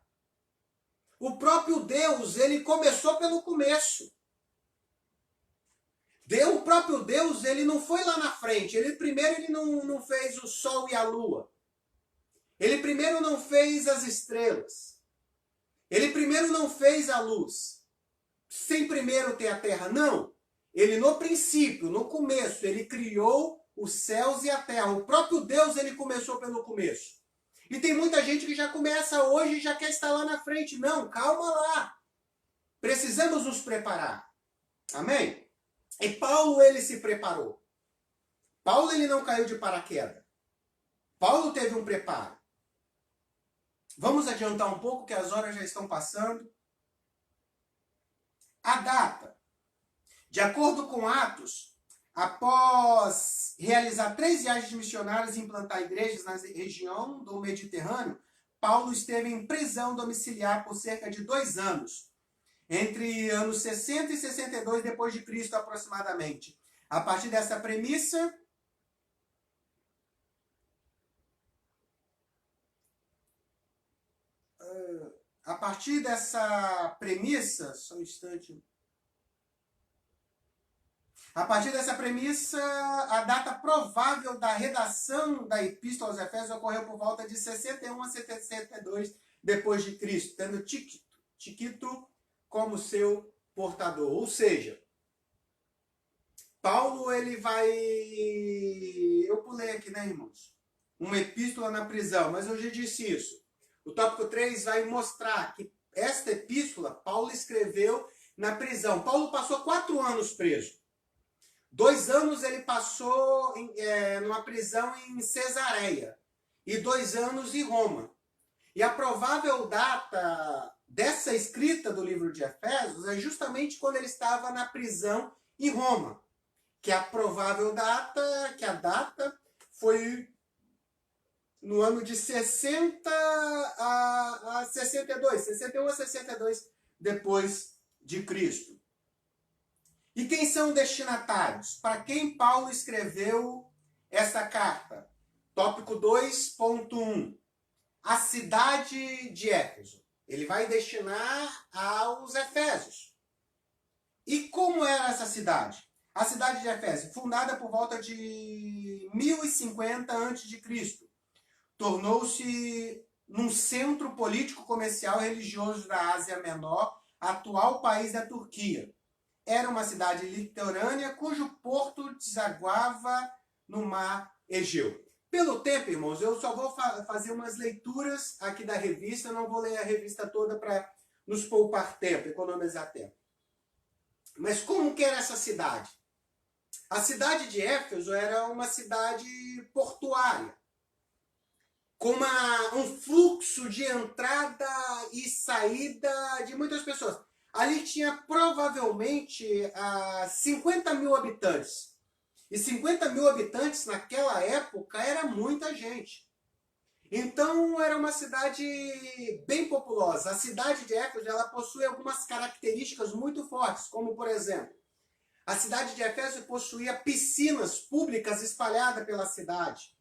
O próprio Deus, ele começou pelo começo. O próprio Deus, ele não foi lá na frente. Ele não fez o sol e a lua. Ele primeiro não fez as estrelas. Ele primeiro não fez a luz. Sem primeiro ter a terra. Não. Ele no princípio, no começo, ele criou os céus e a terra. O próprio Deus, ele começou pelo começo. E tem muita gente que já começa hoje e já quer estar lá na frente. Não, calma lá. Precisamos nos preparar. Amém? E Paulo, ele se preparou. Paulo, ele não caiu de paraquedas. Paulo teve um preparo. Vamos adiantar um pouco, que as horas já estão passando. A data. De acordo com Atos, após realizar 3 viagens missionárias e implantar igrejas na região do Mediterrâneo, Paulo esteve em prisão domiciliar por cerca de 2 anos, entre anos 60 e 62 depois de Cristo aproximadamente. A partir dessa premissa, só um instante. A partir dessa premissa, a data provável da redação da Epístola aos Efésios ocorreu por volta de 61 a 62 depois de Cristo, tendo Tíquico como seu portador. Ou seja, Paulo, ele vai... Eu pulei aqui, né, irmãos? Uma epístola na prisão, mas eu já disse isso. O tópico 3 vai mostrar que esta epístola, Paulo escreveu na prisão. Paulo passou 4 anos preso. 2 anos ele passou numa prisão em Cesareia. E 2 anos em Roma. E a provável data dessa escrita do livro de Efésios é justamente quando ele estava na prisão em Roma. Que a provável data, que a data foi no ano de 60 a 62, 61 a 62 depois de Cristo. E quem são destinatários? Para quem Paulo escreveu esta carta? Tópico 2.1. A cidade de Éfeso. Ele vai destinar aos Efésios. E como era essa cidade? A cidade de Éfeso, fundada por volta de 1050 a.C., tornou-se num centro político, comercial e religioso da Ásia Menor, atual país da Turquia. Era uma cidade litorânea cujo porto desaguava no mar Egeu. Pelo tempo, irmãos, eu só vou fazer umas leituras aqui da revista, não vou ler a revista toda para nos poupar tempo, economizar tempo. Mas como que era essa cidade? A cidade de Éfeso era uma cidade portuária, com um fluxo de entrada e saída de muitas pessoas. Ali tinha provavelmente 50 mil habitantes. E 50 mil habitantes naquela época era muita gente. Então era uma cidade bem populosa. A cidade de Éfeso, ela possui algumas características muito fortes, como por exemplo, a cidade de Éfeso possuía piscinas públicas espalhadas pela cidade.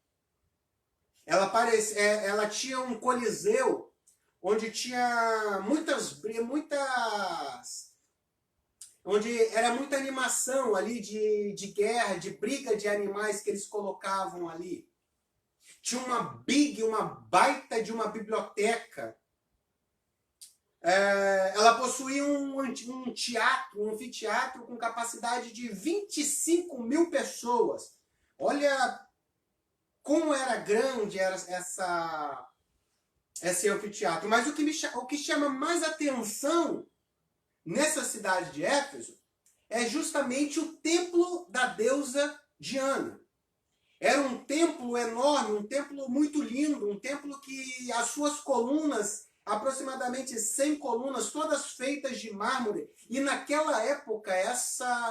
Ela tinha um coliseu onde tinha onde era muita animação ali de guerra, de briga de animais que eles colocavam ali. Tinha uma baita de uma biblioteca. Ela possuía um anfiteatro com capacidade de 25 mil pessoas. Olha como era grande esse anfiteatro. Mas o que chama mais atenção nessa cidade de Éfeso é justamente o templo da deusa Diana. Era um templo enorme, um templo muito lindo, um templo que as suas colunas, aproximadamente 100 colunas, todas feitas de mármore. E naquela época,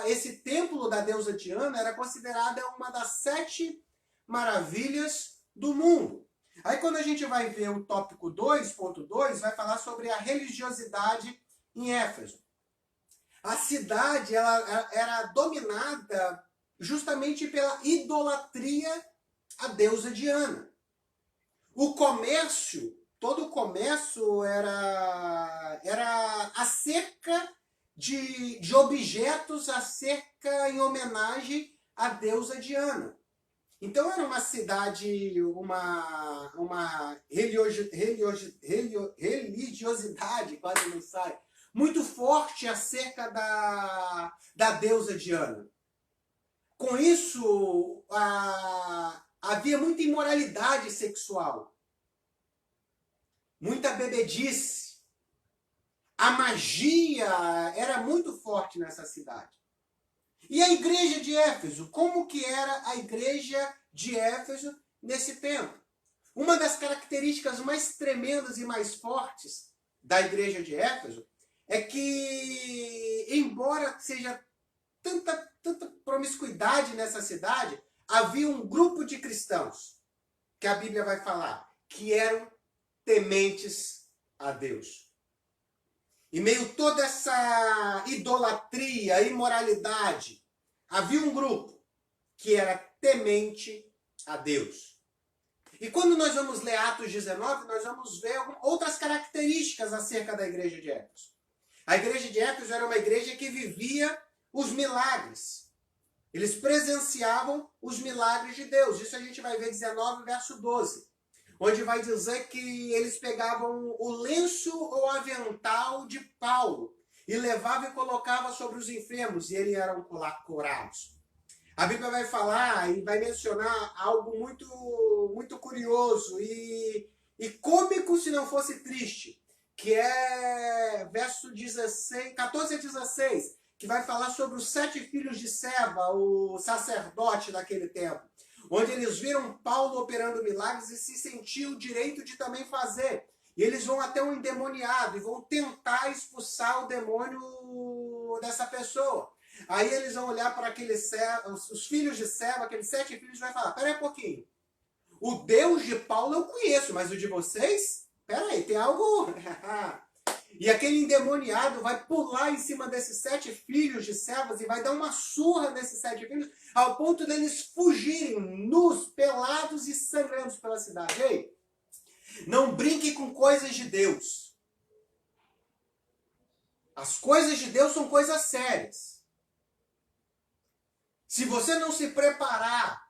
esse templo da deusa Diana era considerada uma das 7 maravilhas do mundo. Aí quando a gente vai ver o tópico 2.2, vai falar sobre a religiosidade em Éfeso. A cidade ela era dominada justamente pela idolatria à deusa Diana. O comércio, todo o comércio era acerca de objetos em homenagem à deusa Diana. Então era uma cidade, uma religiosidade, quase não sai, muito forte acerca da deusa Diana. Com isso, havia muita imoralidade sexual, muita bebedice. A magia era muito forte nessa cidade. E a igreja de Éfeso? Como que era a igreja de Éfeso nesse tempo? Uma das características mais tremendas e mais fortes da igreja de Éfeso é que, embora seja tanta promiscuidade nessa cidade, havia um grupo de cristãos, que a Bíblia vai falar, que eram tementes a Deus. Em meio a toda essa idolatria, imoralidade, havia um grupo que era temente a Deus. E quando nós vamos ler Atos 19, nós vamos ver outras características acerca da igreja de Éfeso. A igreja de Éfeso era uma igreja que vivia os milagres. Eles presenciavam os milagres de Deus. Isso a gente vai ver 19, verso 12. Onde vai dizer que eles pegavam o lenço ou avental de Paulo e levavam e colocavam sobre os enfermos e eles eram curados. A Bíblia vai falar e vai mencionar algo muito curioso e cômico se não fosse triste, que é verso 16, 14 a 16, que vai falar sobre os 7 filhos de Seba, o sacerdote daquele tempo, onde eles viram Paulo operando milagres e se sentiu o direito de também fazer. E eles vão até um endemoniado e vão tentar expulsar o demônio dessa pessoa. Aí eles vão olhar para os filhos de Seba, aqueles 7 filhos, e vai falar, peraí um pouquinho, o Deus de Paulo eu conheço, mas o de vocês? Peraí, tem algo... E aquele endemoniado vai pular em cima desses 7 filhos de Sebas e vai dar uma surra nesses 7 filhos, ao ponto deles fugirem nus, pelados e sangrando pela cidade. Ei, não brinque com coisas de Deus. As coisas de Deus são coisas sérias. Se você não se preparar,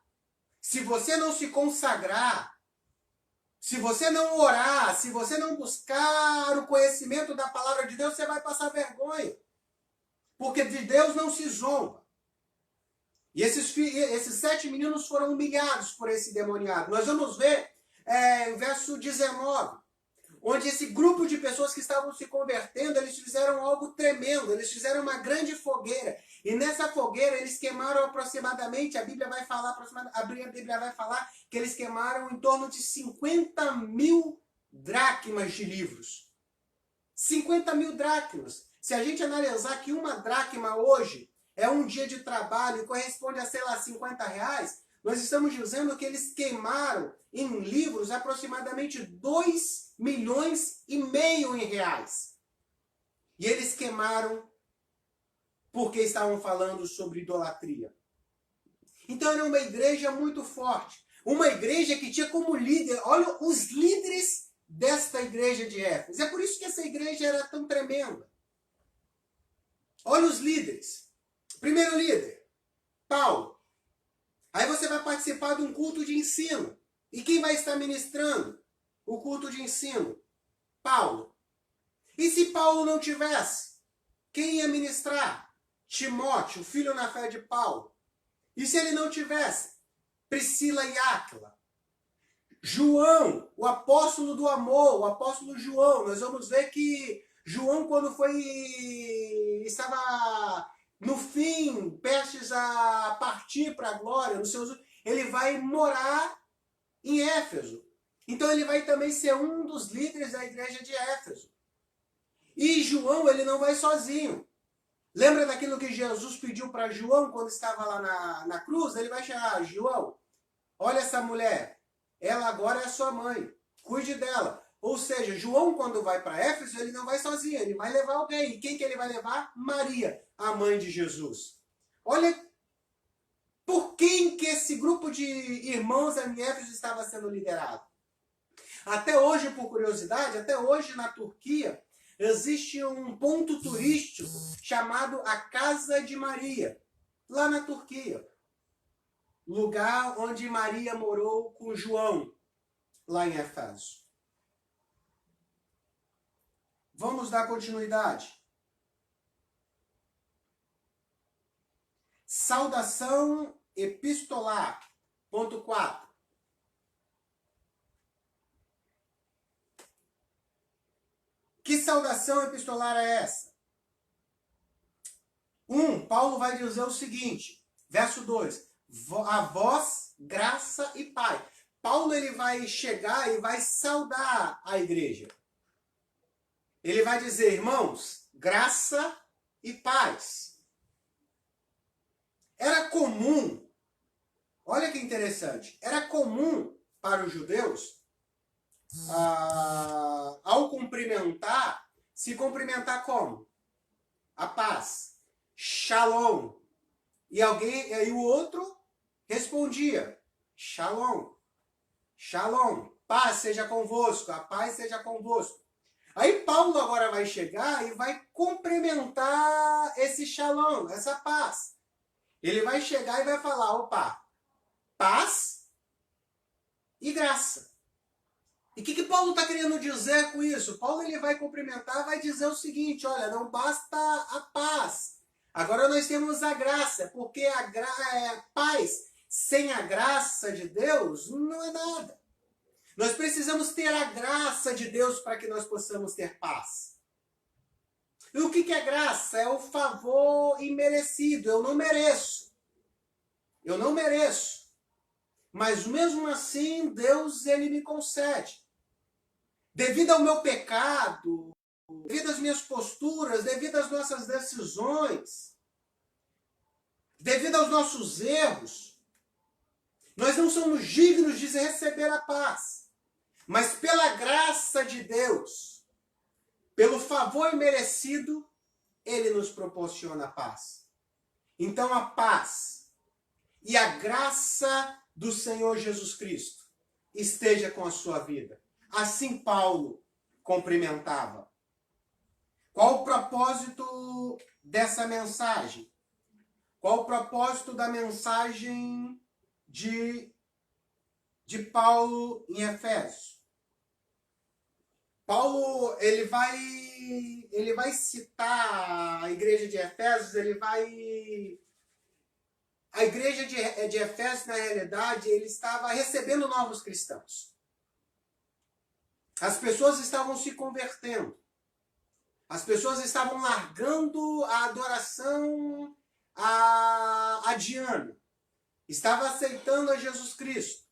se você não se consagrar, se você não orar, se você não buscar o conhecimento da palavra de Deus, você vai passar vergonha. Porque de Deus não se zomba. E esses 7 meninos foram humilhados por esse demoniado. Nós vamos ver em verso 19, onde esse grupo de pessoas que estavam se convertendo, eles fizeram algo tremendo, eles fizeram uma grande fogueira. E nessa fogueira eles queimaram aproximadamente, a Bíblia vai falar que eles queimaram em torno de 50 mil dracmas de livros. 50 mil dracmas. Se a gente analisar que uma dracma hoje é um dia de trabalho e corresponde a, sei lá, 50 reais, nós estamos dizendo que eles queimaram em livros aproximadamente 2,5 milhões em reais. E eles queimaram porque estavam falando sobre idolatria. Então era uma igreja muito forte. Uma igreja que tinha como líder, olha os líderes desta igreja de Éfeso. É por isso que essa igreja era tão tremenda. Olha os líderes. Primeiro líder, Paulo. Aí você vai participar de um culto de ensino. E quem vai estar ministrando o culto de ensino? Paulo. E se Paulo não tivesse, quem ia ministrar? Timóteo, filho na fé de Paulo. E se ele não tivesse? Priscila e Áquila. João, o apóstolo do amor, o apóstolo João. Nós vamos ver que João, quando estava no fim, prestes a partir para a glória, ele vai morar em Éfeso. Então ele vai também ser um dos líderes da igreja de Éfeso. E João, ele não vai sozinho. Lembra daquilo que Jesus pediu para João quando estava lá na cruz? Ele vai chegar, João, olha essa mulher, ela agora é sua mãe, cuide dela. Ou seja, João quando vai para Éfeso, ele não vai sozinho, ele vai levar alguém. E quem que ele vai levar? Maria, a mãe de Jesus. Olha por quem que esse grupo de irmãos em Éfeso estava sendo liderado. Até hoje, por curiosidade, até hoje na Turquia, existe um ponto turístico chamado a Casa de Maria, lá na Turquia. Lugar onde Maria morou com João, lá em Éfeso. Vamos dar continuidade. Saudação epistolar. Ponto 4. Que saudação epistolar é essa? 1, Paulo vai dizer o seguinte, verso 2. A vós, graça e paz. Paulo ele vai chegar e vai saudar a igreja. Ele vai dizer, irmãos, graça e paz. Era comum, olha que interessante, era comum para os judeus, ao cumprimentar, se cumprimentar como? A paz, shalom. E o outro respondia, shalom, shalom, paz seja convosco, a paz seja convosco. Aí Paulo agora vai chegar e vai cumprimentar esse shalom, essa paz. Ele vai chegar e vai falar, opa, paz e graça. E o que Paulo está querendo dizer com isso? Paulo ele vai cumprimentar, vai dizer o seguinte, olha, não basta a paz. Agora nós temos a graça, porque a paz sem a graça de Deus não é nada. Nós precisamos ter a graça de Deus para que nós possamos ter paz. E o que é graça? É o favor imerecido. Eu não mereço. Eu não mereço. Mas mesmo assim, Deus ele me concede. Devido ao meu pecado, devido às minhas posturas, devido às nossas decisões, devido aos nossos erros, nós não somos dignos de receber a paz. Mas pela graça de Deus, pelo favor imerecido, Ele nos proporciona a paz. Então a paz e a graça do Senhor Jesus Cristo esteja com a sua vida. Assim Paulo cumprimentava. Qual o propósito dessa mensagem? Qual o propósito da mensagem de Paulo em Efésios? Paulo ele vai citar a igreja de Efésios, a igreja de Efésios, na realidade, ele estava recebendo novos cristãos. As pessoas estavam se convertendo. As pessoas estavam largando a adoração a Diana. Estavam aceitando a Jesus Cristo.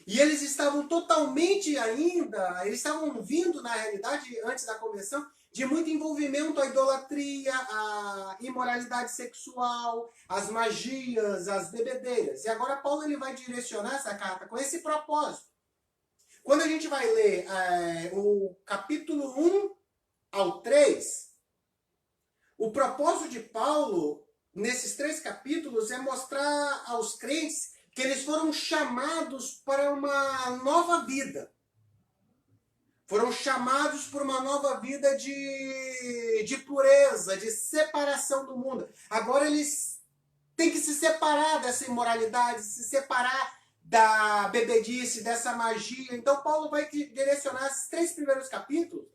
E eles estavam totalmente ainda, eles estavam vindo, na realidade, antes da conversão, de muito envolvimento à idolatria, à imoralidade sexual, às magias, às bebedeiras. E agora Paulo ele vai direcionar essa carta com esse propósito. Quando a gente vai ler o capítulo 1 ao 3, o propósito de Paulo, nesses 3 capítulos, é mostrar aos crentes que eles foram chamados para uma nova vida. Foram chamados por uma nova vida de pureza, de separação do mundo. Agora eles têm que se separar dessa imoralidade, se separar da bebedice, dessa magia. Então Paulo vai direcionar esses 3 primeiros capítulos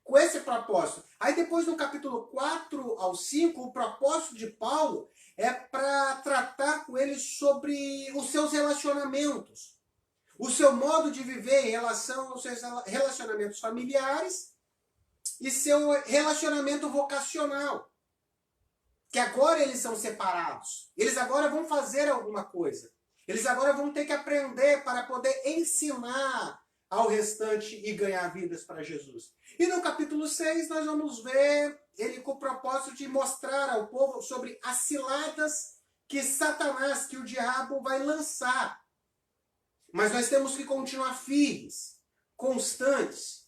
com esse propósito. Aí depois no capítulo 4 ao 5, o propósito de Paulo é para tratar com ele sobre os seus relacionamentos. O seu modo de viver em relação aos seus relacionamentos familiares e seu relacionamento vocacional. Que agora eles são separados. Eles agora vão fazer alguma coisa. Eles agora vão ter que aprender para poder ensinar ao restante e ganhar vidas para Jesus. E no capítulo 6 nós vamos ver ele com o propósito de mostrar ao povo sobre as ciladas que Satanás, que o diabo vai lançar. Mas nós temos que continuar firmes, constantes,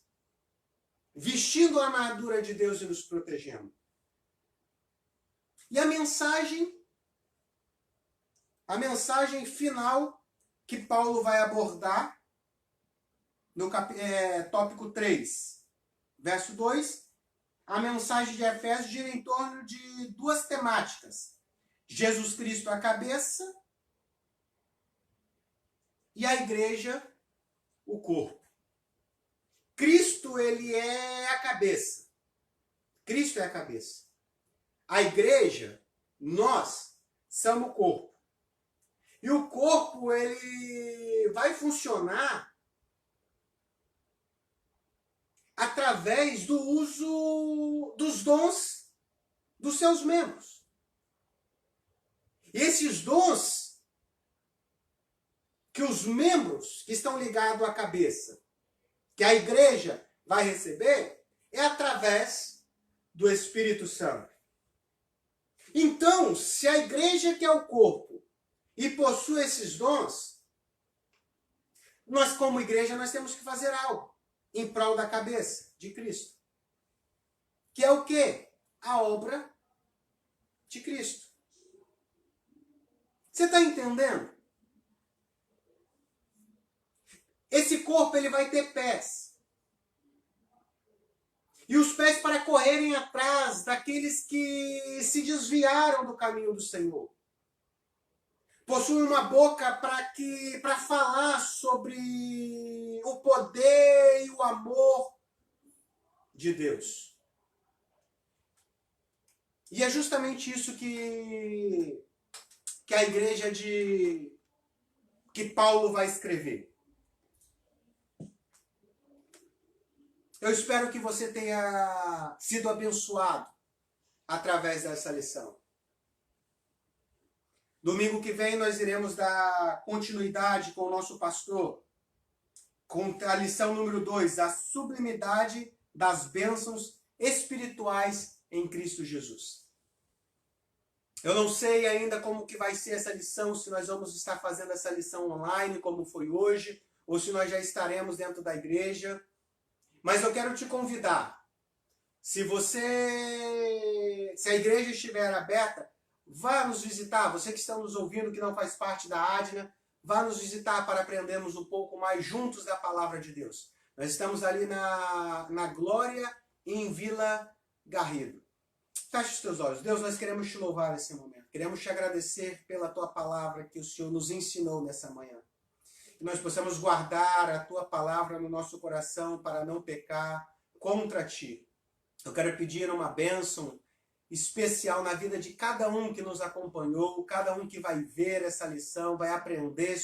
vestindo a armadura de Deus e nos protegendo. E a mensagem final que Paulo vai abordar no tópico 3, verso 2, a mensagem de Efésios gira em torno de 2 temáticas. Jesus Cristo a cabeça e a igreja o corpo. Cristo ele é a cabeça. Cristo é a cabeça. A igreja, nós, somos o corpo. E o corpo, ele vai funcionar através do uso dos dons dos seus membros. E esses dons que os membros que estão ligados à cabeça, que a igreja vai receber, é através do Espírito Santo. Então, se a igreja que é o corpo e possui esses dons, nós como igreja nós temos que fazer algo em prol da cabeça de Cristo. Que é o quê? A obra de Cristo. Você está entendendo? Esse corpo ele vai ter pés. E os pés para correrem atrás daqueles que se desviaram do caminho do Senhor. Possui uma boca para falar sobre o poder e o amor de Deus. E é justamente isso que a igreja que Paulo vai escrever. Eu espero que você tenha sido abençoado através dessa lição. Domingo que vem nós iremos dar continuidade com o nosso pastor, com a lição número 2, a sublimidade das bênçãos espirituais em Cristo Jesus. Eu não sei ainda como que vai ser essa lição, se nós vamos estar fazendo essa lição online, como foi hoje, ou se nós já estaremos dentro da igreja. Mas eu quero te convidar, se a igreja estiver aberta, vá nos visitar. Você que está nos ouvindo, que não faz parte da ADNA, vá nos visitar para aprendermos um pouco mais juntos da palavra de Deus. Nós estamos ali na Glória, em Vila Garrido. Feche os teus olhos. Deus, nós queremos te louvar nesse momento. Queremos te agradecer pela tua palavra que o Senhor nos ensinou nessa manhã. Que nós possamos guardar a tua palavra no nosso coração para não pecar contra ti. Eu quero pedir uma bênção especial na vida de cada um que nos acompanhou, cada um que vai ver essa lição, vai aprender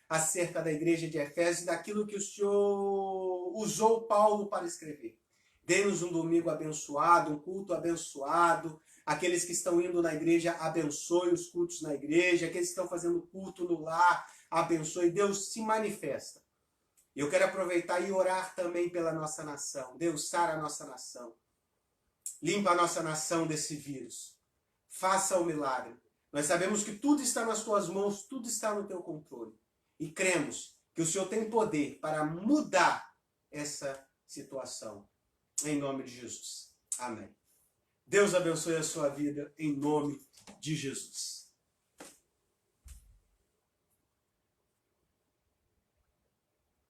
acerca da igreja de Efésios, daquilo que o Senhor usou Paulo para escrever. Dê-nos um domingo abençoado, um culto abençoado. Aqueles que estão indo na igreja, abençoe os cultos na igreja. Aqueles que estão fazendo culto no lar, abençoe. Deus se manifesta. Eu quero aproveitar e orar também pela nossa nação. Deus, sara a nossa nação. Limpa a nossa nação desse vírus. Faça o milagre. Nós sabemos que tudo está nas tuas mãos, tudo está no teu controle. E cremos que o Senhor tem poder para mudar essa situação. Em nome de Jesus. Amém. Deus abençoe a sua vida em nome de Jesus.